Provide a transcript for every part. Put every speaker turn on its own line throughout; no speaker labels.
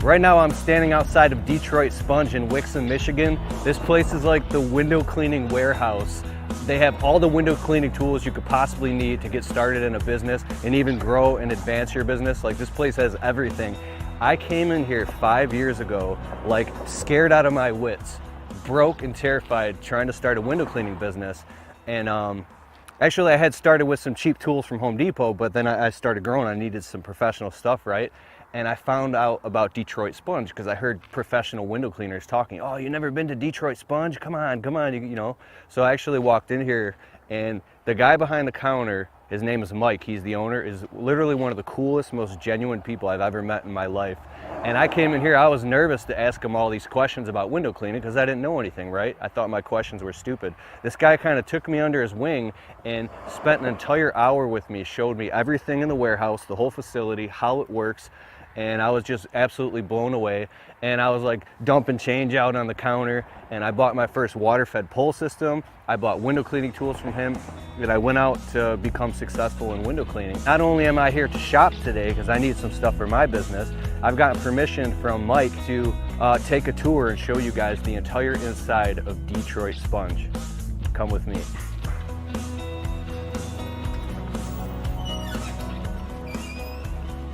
Right now I'm standing outside of Detroit Sponge in Wixom, Michigan. This place is like the window cleaning warehouse. They have all the window cleaning tools you could possibly need to get started in a business and even grow and advance your business. Like, this place has everything. I came in here 5 years ago, like scared out of my wits, broke and terrified, trying to start a window cleaning business. And actually I had started with some cheap tools from Home Depot, but then I started growing. I needed some professional stuff, right? And I found out about Detroit Sponge because I heard professional window cleaners talking. Oh, you never been to Detroit Sponge? Come on, you know. So I actually walked in here, and the guy behind the counter, his name is Mike, he's the owner, is literally one of the coolest, most genuine people I've ever met in my life. And I came in here, I was nervous to ask him all these questions about window cleaning because I didn't know anything, right? I thought my questions were stupid. This guy kind of took me under his wing and spent an entire hour with me, showed me everything in the warehouse, the whole facility, how it works. And I was just absolutely blown away. And I was like dumping change out on the counter, and I bought my first water-fed pole system. I bought window cleaning tools from him, and I went out to become successful in window cleaning. Not only am I here to shop today because I need some stuff for my business, I've gotten permission from Mike to take a tour and show you guys the entire inside of Detroit Sponge. Come with me.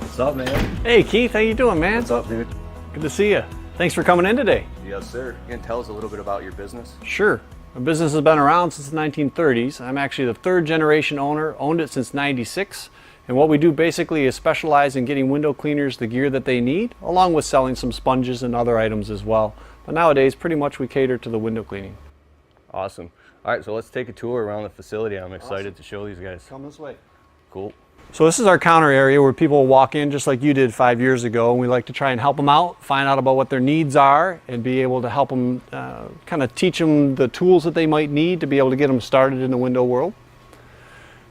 What's up, man?
Hey Keith, how you doing, man?
What's up, dude?
Good to see you. Thanks for coming in today.
Yes, sir. You can tell us a little bit about your business?
Sure. My business has been around since the 1930s. I'm actually the third generation owner, owned it since '96. And what we do basically is specialize in getting window cleaners the gear that they need, along with selling some sponges and other items as well. But nowadays, pretty much we cater to the window cleaning.
Awesome. All right, so let's take a tour around the facility. I'm excited to show these guys.
Come this way.
Cool.
So this is our counter area where people walk in just like you did 5 years ago, and we like to try and help them out, find out about what their needs are, and be able to help them, kind of teach them the tools that they might need to be able to get them started in the window world.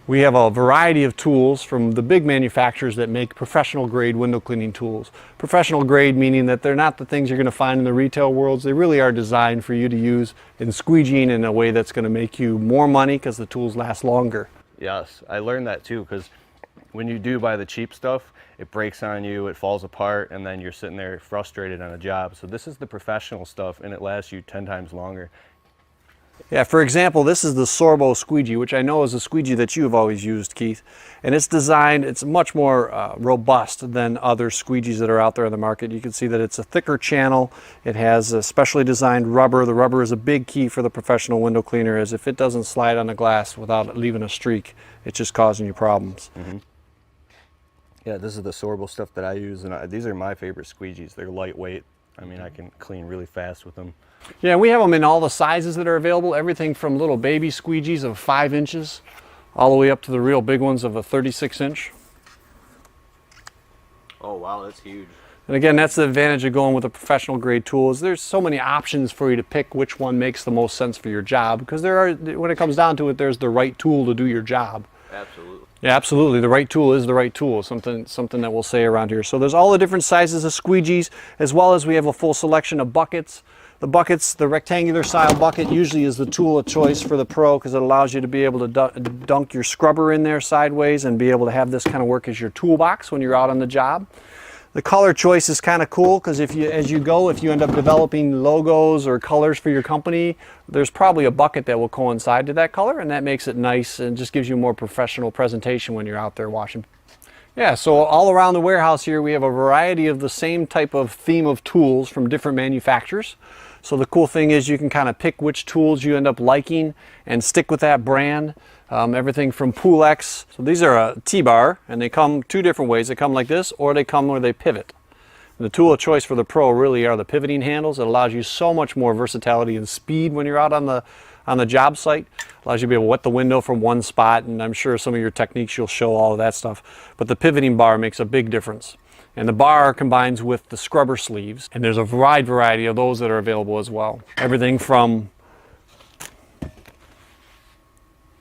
We have a variety of tools from the big manufacturers that make professional grade window cleaning tools. Professional grade meaning that they're not the things you're going to find in the retail worlds. They really are designed for you to use in squeegeeing in a way that's going to make you more money because the tools last longer.
Yes, I learned that too, because when you do buy the cheap stuff, it breaks on you, it falls apart, and then you're sitting there frustrated on a job. So this is the professional stuff, and it lasts you 10 times longer.
Yeah, for example, this is the Sorbo squeegee, which I know is a squeegee that you have always used, Keith. And it's designed, it's much more robust than other squeegees that are out there on the market. You can see that it's a thicker channel. It has a specially designed rubber. The rubber is a big key for the professional window cleaner, as if it doesn't slide on the glass without leaving a streak, it's just causing you problems.
Mm-hmm. Yeah, this is the Sorbo stuff that I use, and these are my favorite squeegees. They're lightweight. I mean, I can clean really fast with them.
Yeah, we have them in all the sizes that are available, everything from little baby squeegees of 5 inches all the way up to the real big ones of a 36 inch.
Oh wow, that's huge.
And again, that's the advantage of going with a professional grade tool, is there's so many options for you to pick which one makes the most sense for your job, because there are, when it comes down to it, there's the right tool to do your job.
Absolutely.
Yeah, absolutely. The right tool is the right tool, something that we'll say around here. So there's all the different sizes of squeegees, as well as we have a full selection of buckets. The buckets, the rectangular style bucket usually is the tool of choice for the pro, because it allows you to be able to dunk your scrubber in there sideways and be able to have this kind of work as your toolbox when you're out on the job. The color choice is kind of cool, because if you end up developing logos or colors for your company, there's probably a bucket that will coincide to that color, and that makes it nice and just gives you a more professional presentation when you're out there washing. Yeah, so all around the warehouse here we have a variety of the same type of theme of tools from different manufacturers. So the cool thing is you can kind of pick which tools you end up liking and stick with that brand. Everything from Poolex. So these are a T-bar, and they come two different ways. They come like this, or they come where they pivot. And the tool of choice for the pro really are the pivoting handles. It allows you so much more versatility and speed when you're out on the job site. Allows you to be able to wet the window from one spot, and I'm sure some of your techniques you'll show all of that stuff. But the pivoting bar makes a big difference. And the bar combines with the scrubber sleeves, and there's a wide variety of those that are available as well. Everything from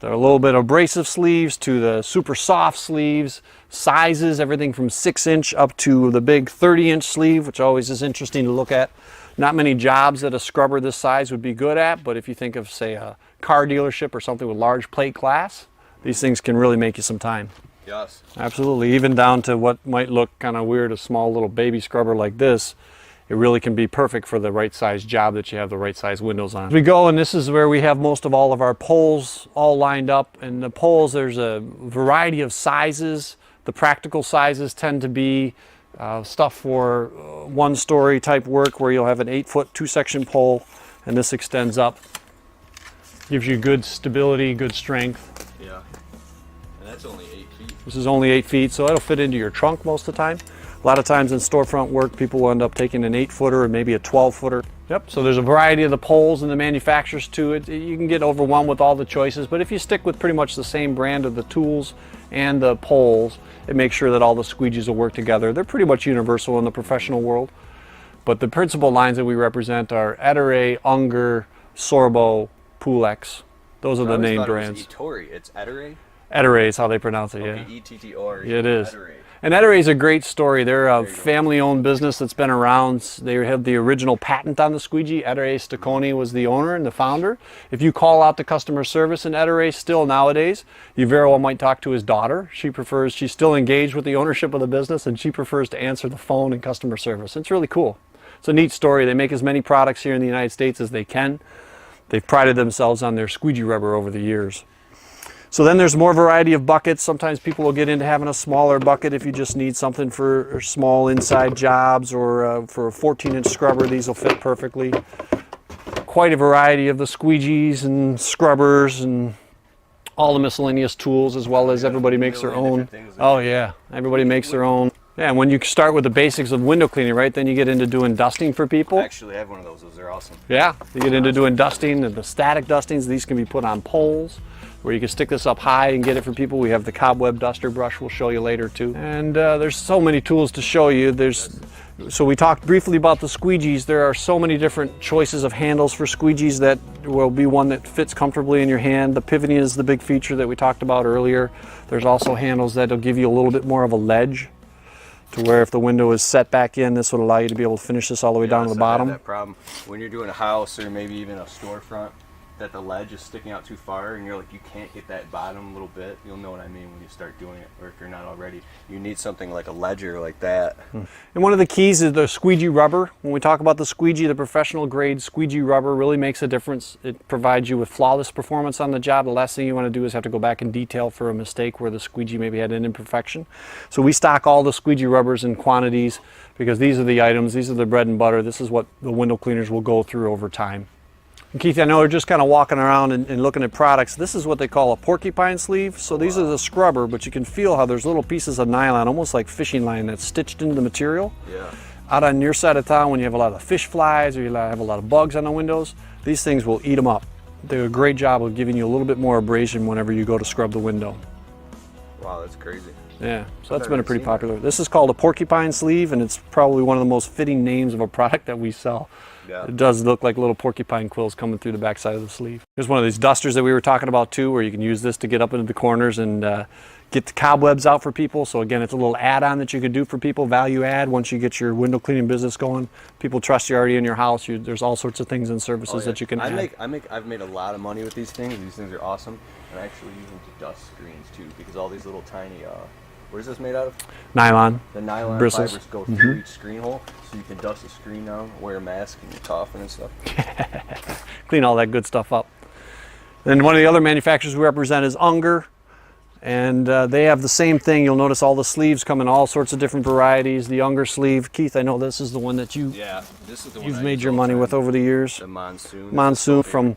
a little bit abrasive sleeves to the super soft sleeves, sizes, everything from 6-inch up to the big 30-inch sleeve, which always is interesting to look at. Not many jobs that a scrubber this size would be good at, but if you think of, say, a car dealership or something with large plate glass, these things can really make you some time.
Yes.
Absolutely. Even down to what might look kind of weird, a small little baby scrubber like this. It really can be perfect for the right size job that you have the right size windows on. As we go, and this is where we have most of all of our poles all lined up. And the poles, there's a variety of sizes. The practical sizes tend to be stuff for one-story type work where you'll have an 8-foot 2-section pole, and this extends up. Gives you good stability, good strength.
Yeah. And that's only 8 feet.
This is only 8 feet, so it'll fit into your trunk most of the time. A lot of times in storefront work, people will end up taking an 8-footer or maybe a 12-footer. Yep, so there's a variety of the poles and the manufacturers to it. You can get overwhelmed with all the choices, but if you stick with pretty much the same brand of the tools and the poles, it makes sure that all the squeegees will work together. They're pretty much universal in the professional world. But the principal lines that we represent are Ettore, Unger, Sorbo, Pulex. Those are the name brands.
It's Ettore?
Ettore is how they pronounce it,
okay,
yeah.
E-T-T-O-R-E.
Yeah, it is.
Ettore.
And Ettore is a great story. They're a family-owned business that's been around. They have the original patent on the squeegee. Ettore Stacconi was the owner and the founder. If you call out to customer service in Ettore still nowadays, you very well might talk to his daughter. She's still engaged with the ownership of the business, and she prefers to answer the phone in customer service. It's really cool. It's a neat story. They make as many products here in the United States as they can. They've prided themselves on their squeegee rubber over the years. So then there's more variety of buckets. Sometimes people will get into having a smaller bucket if you just need something for small inside jobs, or for a 14-inch scrubber, these will fit perfectly. Quite a variety of the squeegees and scrubbers and all the miscellaneous tools, as well as everybody makes their own. Oh yeah, everybody makes their own. Yeah, and when you start with the basics of window cleaning, right, then you get into doing dusting for people.
Actually, I have one of those. Those are awesome.
Yeah, you get into doing dusting, and the static dustings. These can be put on poles, where you can stick this up high and get it for people. We have the cobweb duster brush we'll show you later too. And there's so many tools to show you. So we talked briefly about the squeegees. There are so many different choices of handles for squeegees that will be one that fits comfortably in your hand. The pivoting is the big feature that we talked about earlier. There's also handles that'll give you a little bit more of a ledge, to where if the window is set back in, this would allow you to be able to finish this all the way down to the bottom.
I have that problem when you're doing a house or maybe even a storefront, that the ledge is sticking out too far, and you're like, you can't get that bottom little bit. You'll know what I mean when you start doing it, or if you're not already. You need something like a ledger like that.
And one of the keys is the squeegee rubber. When we talk about the squeegee, the professional grade squeegee rubber really makes a difference. It provides you with flawless performance on the job. The last thing you want to do is have to go back and detail for a mistake where the squeegee maybe had an imperfection. So we stock all the squeegee rubbers in quantities, because these are the items, these are the bread and butter. This is what the window cleaners will go through over time. And Keith, I know we're just kind of walking around and looking at products. This is what they call a porcupine sleeve. So these are the scrubber, but you can feel how there's little pieces of nylon, almost like fishing line, that's stitched into the material.
Yeah.
Out on your side of town, when you have a lot of fish flies or you have a lot of bugs on the windows, these things will eat them up. They do a great job of giving you a little bit more abrasion whenever you go to scrub the window.
Wow, that's crazy.
Yeah, so that's been a pretty popular. This is called a porcupine sleeve, and it's probably one of the most fitting names of a product that we sell.
Yeah.
It does look like little porcupine quills coming through the backside of the sleeve. Here's one of these dusters that we were talking about too, where you can use this to get up into the corners and get the cobwebs out for people. So again, it's a little add-on that you can do for people, value add. Once you get your window cleaning business going, people trust you already in your house. There's all sorts of things and services that you can add.
I've made a lot of money with these things. These things are awesome. And I actually use them to dust screens too, because all these little tiny, what is this made out of?
Nylon.
The nylon
bristles.
fibers go through each screen hole, so you can dust the screen down, wear a mask, and you're coughing and stuff.
Clean all that good stuff up. Then one of the other manufacturers we represent is Unger, and they have the same thing. You'll notice all the sleeves come in all sorts of different varieties. The Unger sleeve, Keith, I know this is the one that you've made your money with over the years.
The Monsoon.
Monsoon from.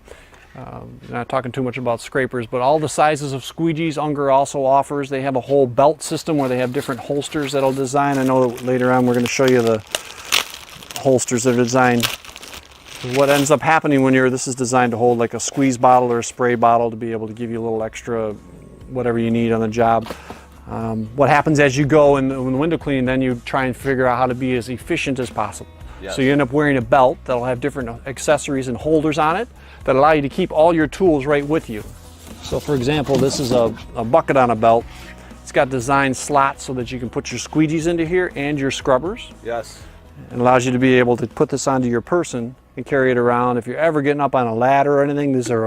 Not talking too much about scrapers, but all the sizes of squeegees Unger also offers. They have a whole belt system where they have different holsters that'll design. I know that later on we're going to show you the holsters that are designed. What ends up happening when this is designed to hold like a squeeze bottle or a spray bottle to be able to give you a little extra whatever you need on the job. What happens as you go in the window cleaning, then you try and figure out how to be as efficient as possible. Yes. So you end up wearing a belt that'll have different accessories and holders on it that allow you to keep all your tools right with you. So for example, this is a bucket on a belt. It's got designed slots so that you can put your squeegees into here and your scrubbers.
Yes.
It allows you to be able to put this onto your person and carry it around. If you're ever getting up on a ladder or anything, these are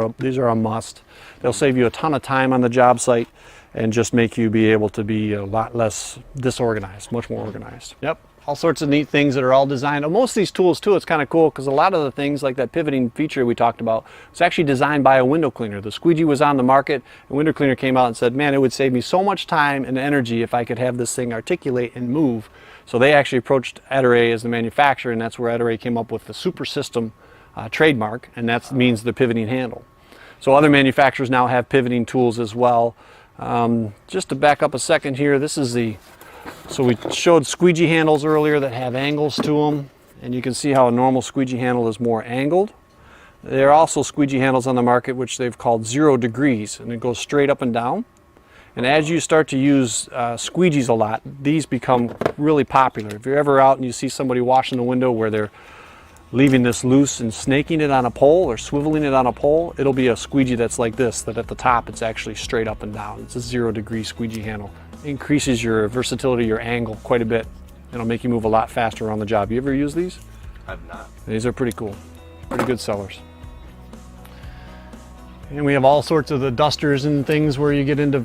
a must. They'll save you a ton of time on the job site. and just make you be able to be a lot less disorganized, much more organized. Yep. All sorts of neat things that are all designed. Most of these tools too, it's kind of cool because a lot of the things like that pivoting feature we talked about, it's actually designed by a window cleaner. The squeegee was on the market, a window cleaner came out and said, man, it would save me so much time and energy if I could have this thing articulate and move. So they actually approached Ettore as the manufacturer, and that's where Ettore came up with the Super System trademark, and that means the pivoting handle. So other manufacturers now have pivoting tools as well. Just to back up a second here, this is so we showed squeegee handles earlier that have angles to them, and you can see how a normal squeegee handle is more angled. There are also squeegee handles on the market which they've called 0 degrees, and it goes straight up and down. And as you start to use squeegees a lot, these become really popular. If you're ever out and you see somebody washing the window where they're leaving this loose and snaking it on a pole or swiveling it on a pole, it'll be a squeegee that's like this, that at the top it's actually straight up and down. It's a 0 degree squeegee handle. It increases your versatility, your angle quite a bit. It'll make you move a lot faster around the job. You ever use these?
I've not.
These are pretty cool, pretty good sellers. And we have all sorts of the dusters and things where you get into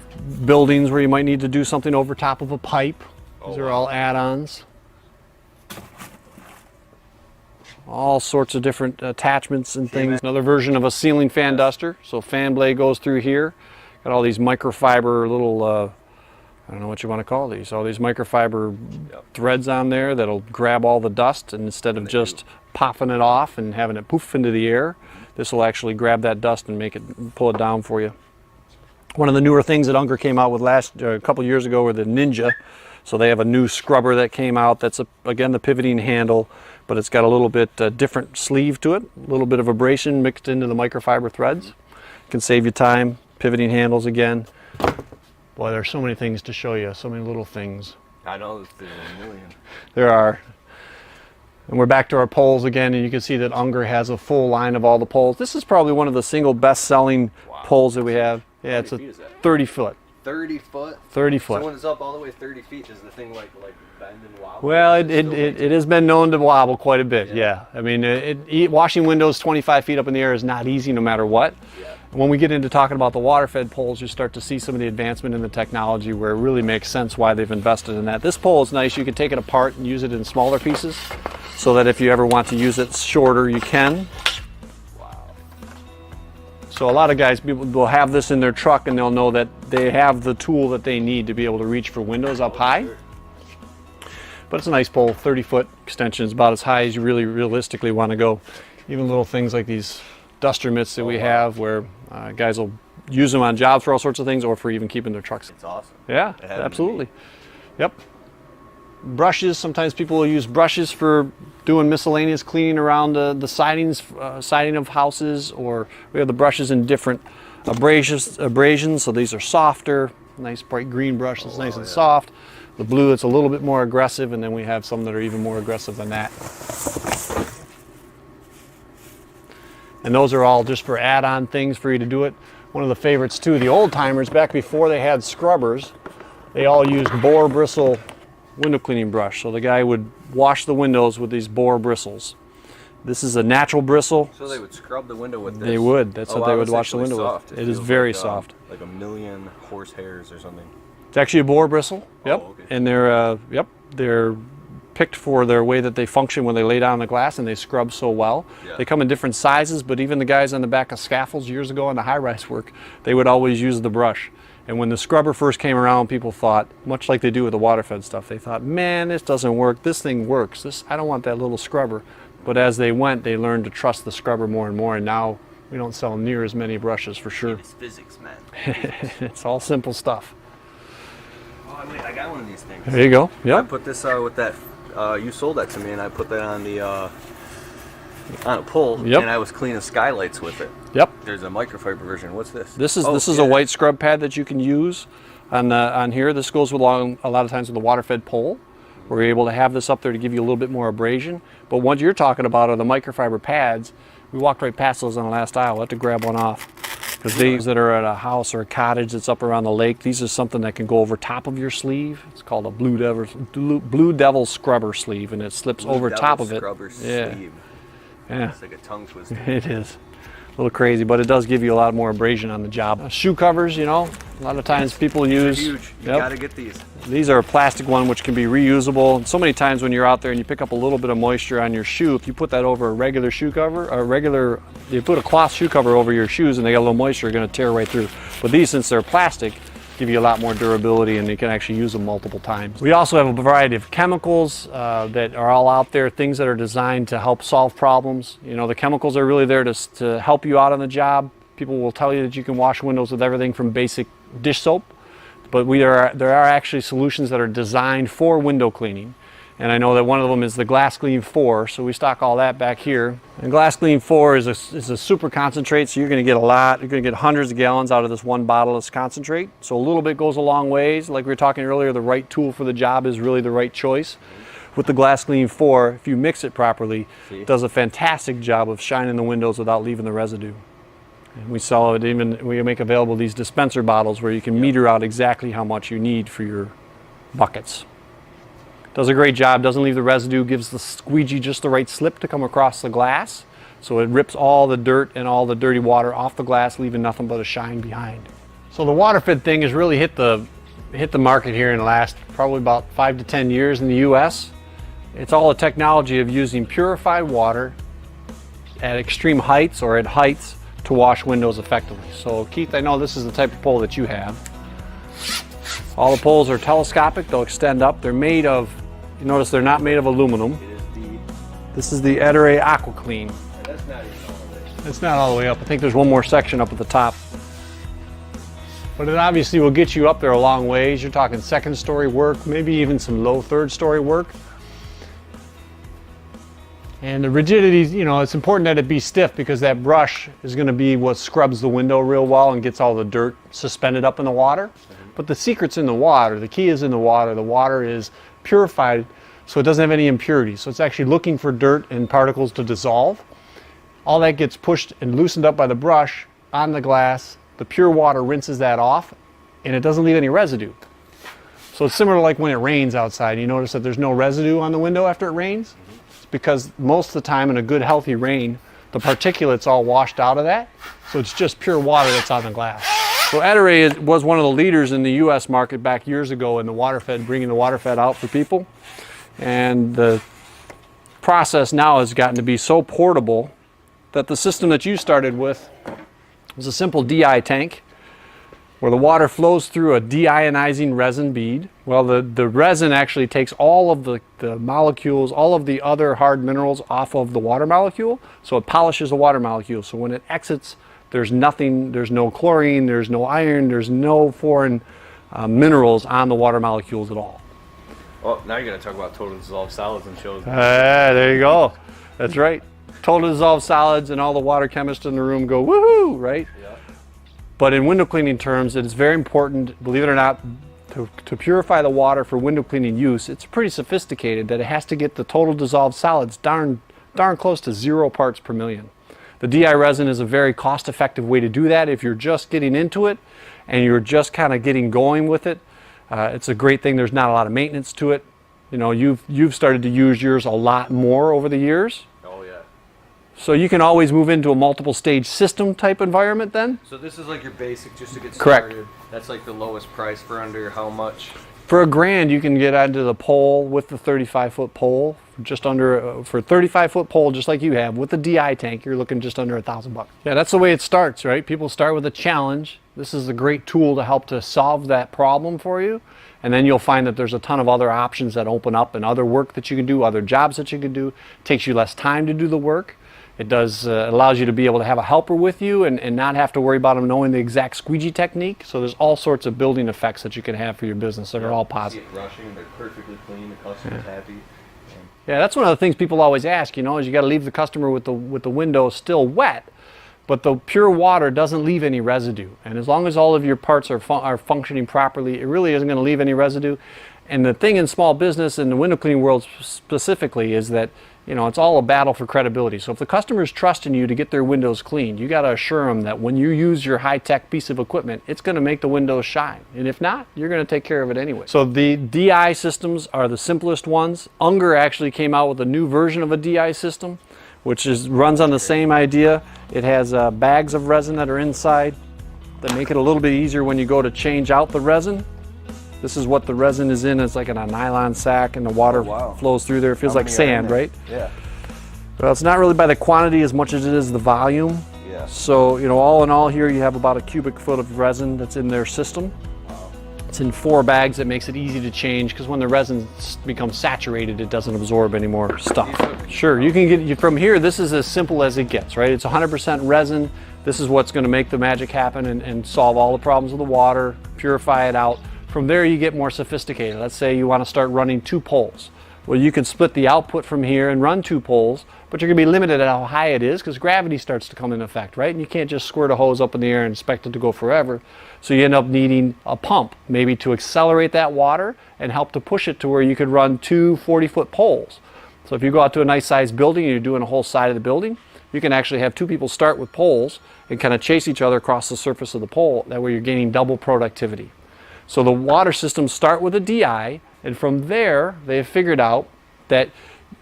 buildings where you might need to do something over top of a pipe. These are all add-ons. All sorts of different attachments and things. Another version of a ceiling fan duster. So fan blade goes through here. Got all these microfiber little, I don't know what you want to call these. All these microfiber threads on there that'll grab all the dust, and instead of just popping it off and having it poof into the air, this will actually grab that dust and make it, pull it down for you. One of the newer things that Unger came out with a couple years ago were the Ninja. So they have a new scrubber that came out. That's again the pivoting handle, but it's got a little bit different sleeve to it. A little bit of abrasion mixed into the microfiber threads. Can save you time. Pivoting handles again. Boy, there's so many things to show you. So many little things.
I know there's a million.
There are. And we're back to our poles again, and you can see that Unger has a full line of all the poles. This is probably one of the single best-selling poles that we have. Yeah, it's a 30 foot.
30 foot?
30 foot.
So when it's up all the way 30 feet, does the thing like bend and wobble?
Well, it has been known to wobble quite a bit, yeah. I mean, washing windows 25 feet up in the air is not easy no matter what. Yeah. When we get into talking about the water-fed poles, you start to see some of the advancement in the technology where it really makes sense why they've invested in that. This pole is nice. You can take it apart and use it in smaller pieces so that if you ever want to use it shorter, you can. So a lot of guys will have this in their truck, and they'll know that they have the tool that they need to be able to reach for windows up high. But it's a nice pole, 30-foot extension. It's about as high as you really realistically want to go. Even little things like these duster mitts that we have where guys will use them on jobs for all sorts of things or for even keeping their trucks.
It's awesome.
Yeah, absolutely. Yep. Brushes, sometimes people will use brushes for doing miscellaneous cleaning around the siding of houses, or we have the brushes in different abrasions, so these are softer, nice bright green brush that's nice and soft. The blue, it's a little bit more aggressive, and then we have some that are even more aggressive than that. And those are all just for add-on things for you to do it. One of the favorites too, the old timers, back before they had scrubbers, they all used boar bristle window cleaning brush. So the guy would wash the windows with these boar bristles. This is a natural bristle.
So they would scrub the window with this?
They would. That's what they would wash the window
soft.
with. It is very soft.
Like a million horse hairs or something.
It's actually a boar bristle. Yep.
Oh, okay.
And they're picked for their way that they function when they lay down on the glass, and they scrub so well. Yeah. They come in different sizes, but even the guys on the back of scaffolds years ago on the high-rise work, they would always use the brush. And when the scrubber first came around, people thought, much like they do with the water-fed stuff, they thought, man, this doesn't work. This thing works. I don't want that little scrubber. But as they went, they learned to trust the scrubber more and more, and now we don't sell near as many brushes for sure.
It's physics, man.
It's all simple stuff.
Oh, wait, I got one of these things.
There you go. Yep.
I put this with that, you sold that to me, and I put that on a pole,
yep.
And I was cleaning skylights with it.
Yep.
There's a microfiber version. What's this?
This is a white scrub pad that you can use on here. This goes along a lot of times with a water-fed pole. We're able to have this up there to give you a little bit more abrasion. But what you're talking about are the microfiber pads. We walked right past those on the last aisle. We'll have to grab one off. Because these that are at a house or a cottage that's up around the lake, these are something that can go over top of your sleeve. It's called a Blue Devil scrubber sleeve, and it slips over top of it.
Scrubber sleeve.
Yeah.
It's like a tongue twister.
It is. little crazy, but it does give you a lot more abrasion on the job. Shoe covers, you know, a lot of times people use.
They're huge. You gotta get these.
These are a plastic one which can be reusable. And so many times when you're out there and you pick up a little bit of moisture on your shoe, if you put that over a regular shoe cover, you put a cloth shoe cover over your shoes and they got a little moisture, you're gonna tear right through. But these, since they're plastic, give you a lot more durability and you can actually use them multiple times. We also have a variety of chemicals that are all out there, things that are designed to help solve problems. You know, the chemicals are really there to help you out on the job. People will tell you that you can wash windows with everything from basic dish soap, but there are actually solutions that are designed for window cleaning. And I know that one of them is the Glass Clean 4, so we stock all that back here. And Glass Clean 4 is a super concentrate, so you're going to get a lot. You're going to get hundreds of gallons out of this one bottle of this concentrate. So a little bit goes a long ways. Like we were talking earlier, the right tool for the job is really the right choice. With the Glass Clean 4, if you mix it properly, it does a fantastic job of shining the windows without leaving the residue. And we sell it, we make available these dispenser bottles where you can meter out exactly how much you need for your buckets. Does a great job, doesn't leave the residue, gives the squeegee just the right slip to come across the glass. So it rips all the dirt and all the dirty water off the glass, leaving nothing but a shine behind. So the water-fed thing has really hit the market here in the last probably about 5 to 10 years in the US. It's all a technology of using purified water at extreme heights or at heights to wash windows effectively. So Keith, I know this is the type of pole that you have. All the poles are telescopic, they'll extend up. They're made of, you notice they're not made of aluminum. This is the Ettore Aqua Clean.
That's not even all the way.
It's not all the way up. I think there's one more section up at the top. But it obviously will get you up there a long ways. You're talking second story work, maybe even some low third story work. And the rigidity, you know, it's important that it be stiff because that brush is going to be what scrubs the window real well and gets all the dirt suspended up in the water. But the secret's in the water. The key is in the water. The water is purified so it doesn't have any impurities. So it's actually looking for dirt and particles to dissolve. All that gets pushed and loosened up by the brush on the glass. The pure water rinses that off and it doesn't leave any residue. So it's similar to like when it rains outside. You notice that there's no residue on the window after it rains? It's because most of the time in a good healthy rain, the particulate's all washed out of that. So it's just pure water that's on the glass. So Ettore was one of the leaders in the US market back years ago in the water-fed, bringing the water-fed out for people. And the process now has gotten to be so portable that the system that you started with was a simple DI tank where the water flows through a deionizing resin bead. Well, the resin actually takes all of the molecules, all of the other hard minerals off of the water molecule, so it polishes the water molecule. So when it exits, there's nothing, there's no chlorine, there's no iron, there's no foreign minerals on the water molecules at all.
Well, now you're going to talk about total dissolved solids and shows.
There you go. That's right. Total dissolved solids, and all the water chemists in the room go, woohoo, right? Yeah. But in window cleaning terms, it is very important, believe it or not, to purify the water for window cleaning use. It's pretty sophisticated that it has to get the total dissolved solids darn close to 0 parts per million. The DI resin is a very cost-effective way to do that. If you're just getting into it and you're just kind of getting going with it, it's a great thing. There's not a lot of maintenance to it. You know, you've started to use yours a lot more over the years.
Oh yeah.
So you can always move into a multiple stage system type environment then.
So this is like your basic just to get
started.
Correct. That's like the lowest price for under how much?
For $1,000 you can get onto the pole with the 35-foot pole. Just under, for a 35-foot pole just like you have with the DI tank, you're looking just under $1,000. Yeah, that's the way it starts, right? People start with a challenge. This is a great tool to help to solve that problem for you. And then you'll find that there's a ton of other options that open up and other work that you can do, other jobs that you can do. It takes you less time to do the work. It does allows you to be able to have a helper with you and not have to worry about them knowing the exact squeegee technique. So there's all sorts of building effects that you can have for your business that are all positive.
See it rushing, they're perfectly clean, the customer's happy.
Yeah, that's one of the things people always ask, you know, is you got to leave the customer with the window still wet, but the pure water doesn't leave any residue. And as long as all of your parts are functioning properly, it really isn't going to leave any residue. And the thing in small business and the window cleaning world specifically is that, you know, it's all a battle for credibility. So if the customer's trusting you to get their windows cleaned, you got to assure them that when you use your high-tech piece of equipment, it's going to make the windows shine. And if not, you're going to take care of it anyway. So the DI systems are the simplest ones. Unger actually came out with a new version of a DI system, which runs on the same idea. It has bags of resin that are inside that make it a little bit easier when you go to change out the resin. This is what the resin is in. It's like in a nylon sack, and the water flows through there. It feels like sand, right?
Yeah.
Well, it's not really by the quantity as much as it is the volume.
Yeah.
So, you know, all in all here, you have about a cubic foot of resin that's in their system. It's in 4 bags. That makes it easy to change, because when the resin becomes saturated, it doesn't absorb any more stuff. Sure, you can get from here. This is as simple as it gets, right? It's 100% resin. This is what's going to make the magic happen and solve all the problems with the water, purify it out. From there, you get more sophisticated. Let's say you want to start running 2 poles. Well, you can split the output from here and run 2 poles, but you're going to be limited at how high it is, because gravity starts to come into effect, right? And you can't just squirt a hose up in the air and expect it to go forever. So you end up needing a pump, maybe to accelerate that water and help to push it to where you could run 2 40-foot poles. So if you go out to a nice sized building and you're doing a whole side of the building, you can actually have 2 people start with poles and kind of chase each other across the surface of the pole. That way you're gaining double productivity. So the water systems start with a DI, and from there they have figured out that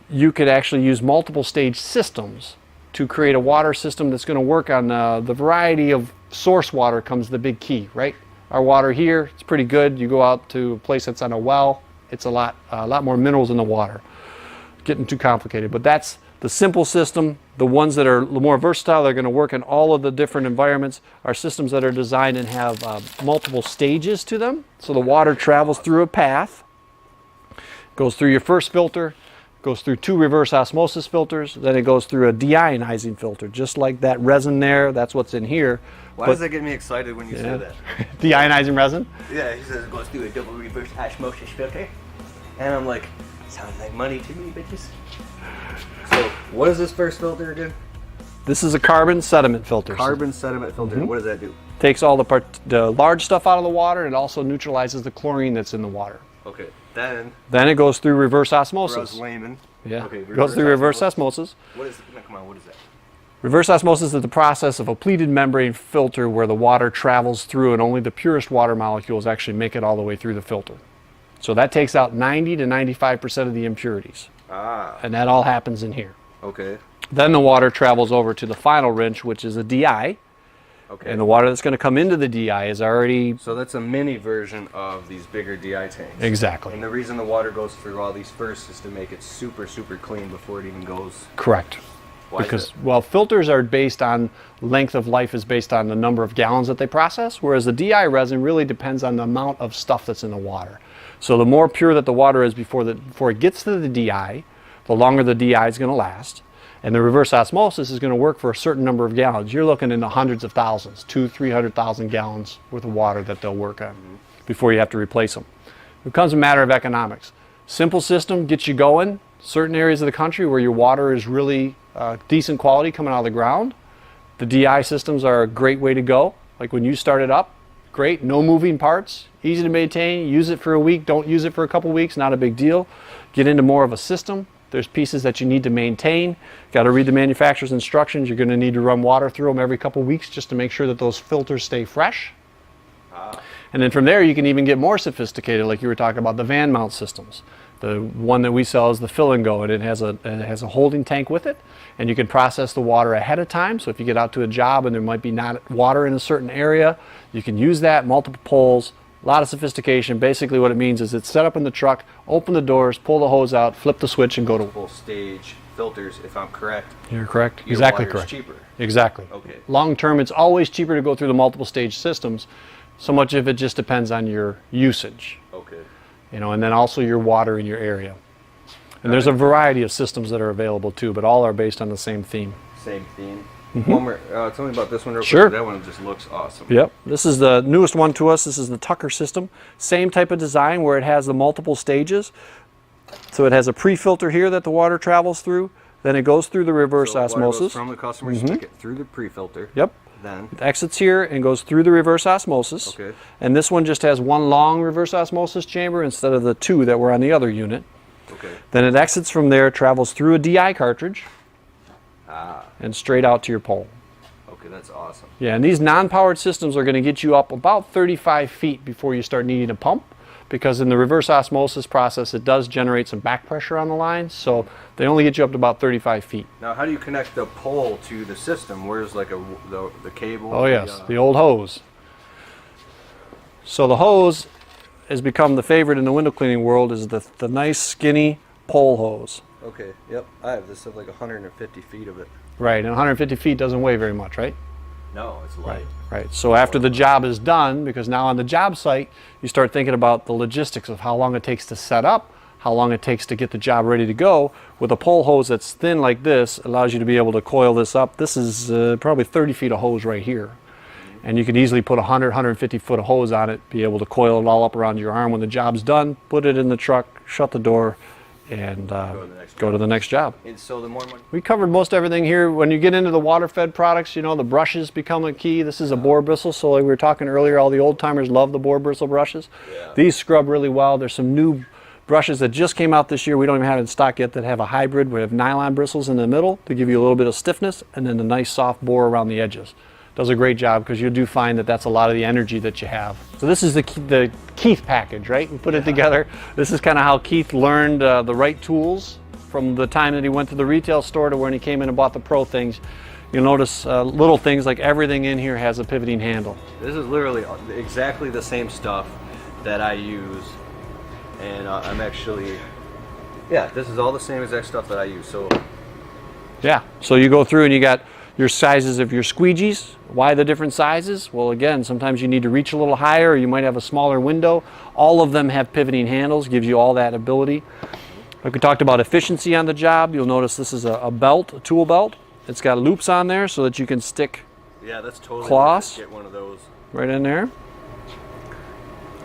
you could actually use multiple stage systems to create a water system that's going to work on the variety of source water. Comes the big key, right? Our water here, it's pretty good. You go out to a place that's on a well, it's a lot more minerals in the water. Getting too complicated, but that's the simple system. The ones that are more versatile, they're going to work in all of the different environments, are systems that are designed and have multiple stages to them. So the water travels through a path, goes through your first filter, goes through 2 reverse osmosis filters, then it goes through a deionizing filter, just like that resin there. That's what's in here.
Why does that get me excited when you say that?
Deionizing resin?
Yeah, he says it goes through a double reverse osmosis filter. And I'm like, sounds like money to me, bitches. So, what is this first filter again?
This is a carbon sediment filter.
Carbon sediment filter.
Mm-hmm.
What does that do?
Takes all the large stuff out of the water, and also neutralizes the chlorine that's in the water.
Okay, then
it goes through reverse osmosis.
For us laymen.
Yeah,
Okay,
goes through reverse osmosis.
What is, no, come on, what is that?
Reverse osmosis is the process of a pleated membrane filter where the water travels through and only the purest water molecules actually make it all the way through the filter. So that takes out 90 to 95% of the impurities.
Ah.
And that all happens in here.
Okay.
Then the water travels over to the final rinse, which is a DI.
Okay.
And the water that's going to come into the DI is already...
So that's a mini version of these bigger DI tanks.
Exactly.
And the reason the water goes through all these first is to make it super, super clean before it even goes...
Correct.
Why
Because,
is it?
well, filters are based on, length of life is based on the number of gallons that they process, whereas the DI resin really depends on the amount of stuff that's in the water. So the more pure that the water is before it gets to the DI, the longer the DI is going to last. And the reverse osmosis is going to work for a certain number of gallons. You're looking in the hundreds of thousands, 200,000-300,000 gallons worth of water that they'll work on before you have to replace them. It becomes a matter of economics. Simple system gets you going. Certain areas of the country where your water is really decent quality coming out of the ground, the DI systems are a great way to go. Like when you start it up, great, no moving parts, easy to maintain. Use it for a week, don't use it for a couple weeks, not a big deal. Get into more of a system. There's pieces that you need to maintain. Got to read the manufacturer's instructions. You're going to need to run water through them every couple weeks just to make sure that those filters stay fresh. And then from there you can even get more sophisticated, like you were talking about the van mount systems. The one that we sell is the fill and go, and it has a holding tank with it, and you can process the water ahead of time. So if you get out to a job and there might be not water in a certain area, you can use that, multiple poles. A lot of sophistication. Basically what it means is it's set up in the truck, open the doors, pull the hose out, flip the switch, and go to...
Full stage filters, if I'm correct.
You're correct.
Your
Exactly
water's
correct.
cheaper.
Exactly.
Okay.
Long term, it's always cheaper to go through the multiple stage systems. So much of it just depends on your usage.
Okay.
You know, and then also your water in your area. And there's a variety of systems that are available too, but all are based on the same theme.
Same theme. One more, tell me about this one real
Sure.
quick. That one just looks awesome.
Yep. This is the newest one to us. This is the Tucker system. Same type of design where it has the multiple stages. So it has a pre-filter here that the water travels through. Then it goes through the reverse
So water goes
osmosis.
from the customer's spigot through the pre-filter.
Yep.
Then,
It exits here and goes through the reverse osmosis.
Okay.
And this one just has one long reverse osmosis chamber instead of the 2 that were on the other unit.
okay.
Then it exits from there, travels through a DI cartridge, and straight out to your pole.
Okay, that's awesome.
Yeah, and these non-powered systems are going to get you up about 35 feet before you start needing a pump. because in the reverse osmosis process, it does generate some back pressure on the lines, so they only get you up to about 35 feet.
Now, how do you connect the pole to the system? Where's like the cable?
Oh yes, the old hose. So the hose has become the favorite in the window cleaning world, is the nice skinny pole hose.
Okay, yep, I have this of like 150 feet of it.
Right, and 150 feet doesn't weigh very much, right?
No, it's light.
Right, so after the job is done, because now on the job site, you start thinking about the logistics of how long it takes to set up, how long it takes to get the job ready to go. With a pole hose that's thin like this, allows you to be able to coil this up. This is probably 30 feet of hose right here. And you could easily put 150 foot of hose on it, be able to coil it all up around your arm when the job's done, put it in the truck, shut the door, and go to the next job.
And so the more money.
We covered most everything here. When you get into the water-fed products, you know, the brushes become a key. This is a boar bristle, so like we were talking earlier, all the old-timers love the boar bristle brushes.
Yeah.
These scrub really well. There's some new brushes that just came out this year, we don't even have in stock yet, that have a hybrid. We have nylon bristles in the middle to give you a little bit of stiffness, and then a nice soft bore around the edges. Does a great job, because you do find that that's a lot of the energy that you have. So this is the Keith package, right? We put it together. This is kind of how Keith learned the right tools from the time that he went to the retail store to when he came in and bought the pro things. You'll notice little things like everything in here has a pivoting handle.
This is literally exactly the same stuff that I use, and I'm actually, yeah, this is all the same exact stuff that I use. So
yeah, so you go through and you got your sizes of your squeegees. Why the different sizes? Well, again, sometimes you need to reach a little higher, or you might have a smaller window. All of them have pivoting handles, gives you all that ability. Like we talked about efficiency on the job, you'll notice this is a belt, a tool belt. It's got loops on there so that you can stick
that's totally
cloths
get one of those
right in there.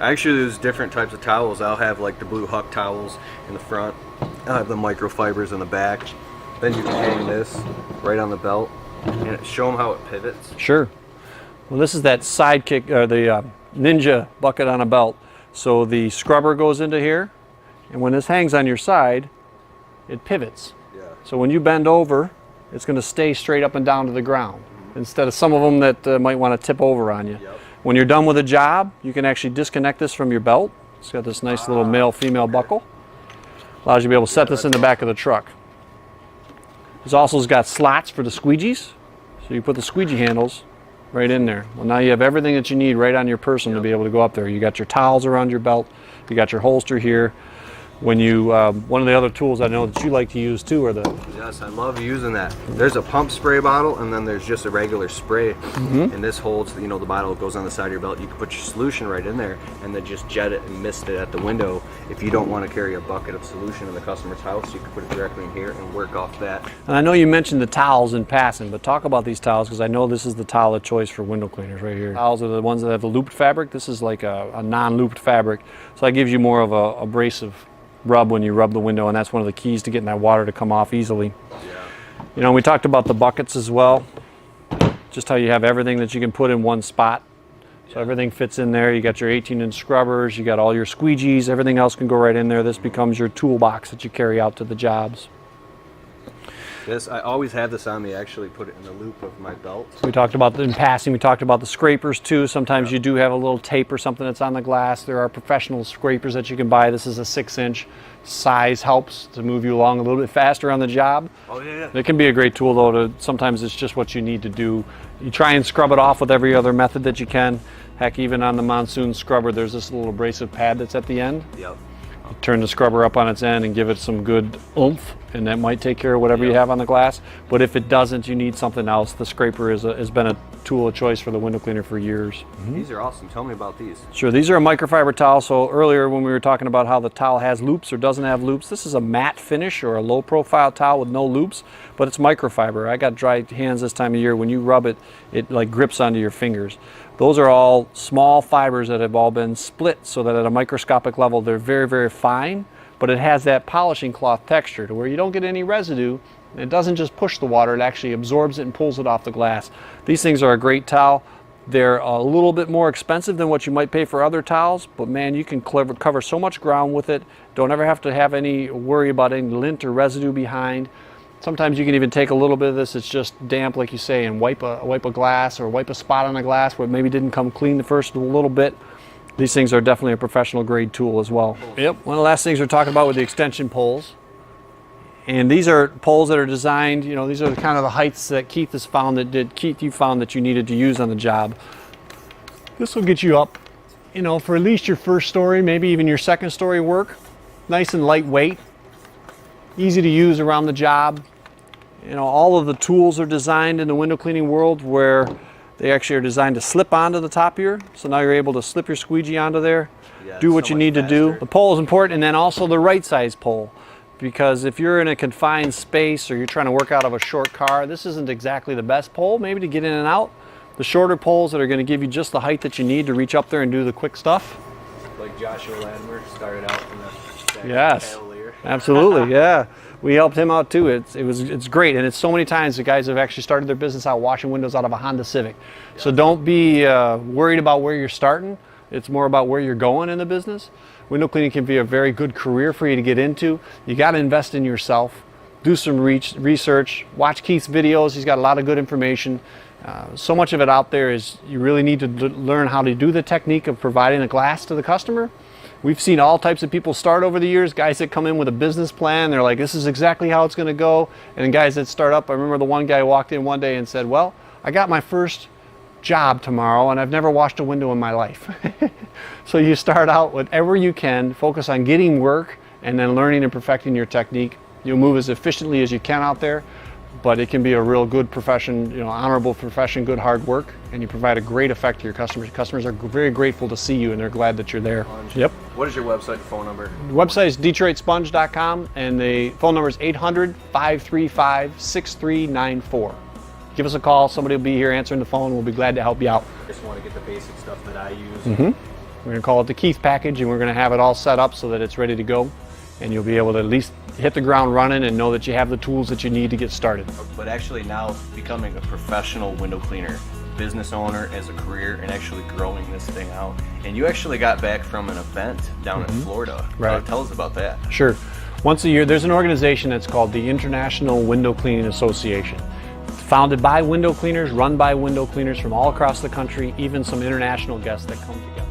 Actually, there's different types of towels. I'll have like the blue Huck towels in the front. I'll have the microfibers in the back. Then you can hang this right on the belt and show them how it pivots.
Sure. Well, this is that sidekick, or the ninja bucket on a belt. So the scrubber goes into here, and when this hangs on your side, it pivots.
Yeah.
So when you bend over, it's going to stay straight up and down to the ground, instead of some of them that might want to tip over on you.
Yep.
When you're done with a job, you can actually disconnect this from your belt. It's got this nice little male-female buckle. Allows you to be able to set this in the back of the truck. It's also got slots for the squeegees, so you put the squeegee handles right in there. Well, now you have everything that you need right on your person to be able to go up there. You got your towels around your belt, you got your holster here. When you, one of the other tools I know that you like to use too are the...
Yes, I love using that. There's a pump spray bottle, and then there's just a regular spray. And this holds, you know, the bottle goes on the side of your belt. You can put your solution right in there and then just jet it and mist it at the window. If you don't want to carry a bucket of solution in the customer's house, you can put it directly in here and work off that.
And I know you mentioned the towels in passing, but talk about these towels, because I know this is the towel of choice for window cleaners right here. Towels are the ones that have the looped fabric. This is like a non-looped fabric, so that gives you more of a abrasive rub when you rub the window, and that's one of the keys to getting that water to come off easily.
Yeah.
You know, we talked about the buckets as well, just how you have everything that you can put in one spot. So everything fits in there. You got your 18-inch scrubbers, you got all your squeegees, everything else can go right in there. This becomes your toolbox that you carry out to the jobs.
This, I always have this on me. I actually put it in the loop of my belt.
We talked about, in passing, we talked about the scrapers too. Sometimes you do have a little tape or something that's on the glass. There are professional scrapers that you can buy. This is a 6-inch. Size helps to move you along a little bit faster on the job.
Oh yeah.
It can be a great tool though, sometimes it's just what you need to do. You try and scrub it off with every other method that you can. Heck, even on the monsoon scrubber, there's this little abrasive pad that's at the end.
Yep.
You turn the scrubber up on its end and give it some good oomph, and that might take care of whatever you have on the glass. But if it doesn't, you need something else. The scraper has been a tool of choice for the window cleaner for years.
These are awesome. Tell me about these.
Sure, these are a microfiber towel. So earlier when we were talking about how the towel has loops or doesn't have loops, this is a matte finish or a low profile towel with no loops, but it's microfiber. I got dry hands this time of year. When you rub it, it like grips onto your fingers. Those are all small fibers that have all been split so that at a microscopic level they're very, very fine, but it has that polishing cloth texture to where you don't get any residue. It doesn't just push the water, it actually absorbs it and pulls it off the glass. These things are a great towel. They're a little bit more expensive than what you might pay for other towels, but man, you can cover so much ground with it. Don't ever have to have any worry about any lint or residue behind. Sometimes you can even take a little bit of this, it's just damp like you say, and wipe a glass or wipe a spot on a glass where it maybe didn't come clean the first little bit. These things are definitely a professional grade tool as well. Yep, one of the last things we're talking about with the extension poles. And these are poles that are designed, you know, these are kind of the heights that Keith has found Keith, you found that you needed to use on the job. This will get you up, you know, for at least your first story, maybe even your second story work. Nice and lightweight, easy to use around the job. You know, all of the tools are designed in the window cleaning world where they actually are designed to slip onto the top here. So now you're able to slip your squeegee onto there, do what you need to do. The pole is important, and then also the right size pole. Because if you're in a confined space or you're trying to work out of a short car, this isn't exactly the best pole, maybe to get in and out. The shorter poles that are going to give you just the height that you need to reach up there and do the quick stuff.
Like Joshua Latimer started out in the
Yes,
Cavalier.
Absolutely, yeah. We helped him out too. It's great, and it's so many times the guys have actually started their business out washing windows out of a Honda Civic. Yeah. So don't be worried about where you're starting. It's more about where you're going in the business. Window cleaning can be a very good career for you to get into. You got to invest in yourself. Do some research. Watch Keith's videos. He's got a lot of good information. So much of it out there is you really need to learn how to do the technique of providing a glass to the customer. We've seen all types of people start over the years, guys that come in with a business plan, they're like, this is exactly how it's going to go. And then guys that start up, I remember the one guy walked in one day and said, well, I got my first job tomorrow and I've never washed a window in my life. So you start out whatever you can, focus on getting work and then learning and perfecting your technique. You'll move as efficiently as you can out there, but it can be a real good profession, you know, honorable profession, good hard work, and you provide a great effect to your customers. Customers are very grateful to see you and they're glad that you're there. Yep.
What is your website, phone number?
The website is DetroitSponge.com and the phone number is 800-535-6394. Give us a call, somebody will be here answering the phone, we'll be glad to help you out.
Just want to get the basic stuff that I use.
We're going to call it the Keith package and we're going to have it all set up so that it's ready to go. And you'll be able to at least hit the ground running and know that you have the tools that you need to get started.
But actually now becoming a professional window cleaner, business owner as a career, and actually growing this thing out. And you actually got back from an event down in Florida.
Right.
Tell us about that.
Sure. Once a year, there's an organization that's called the International Window Cleaning Association. It's founded by window cleaners, run by window cleaners from all across the country, even some international guests that come together.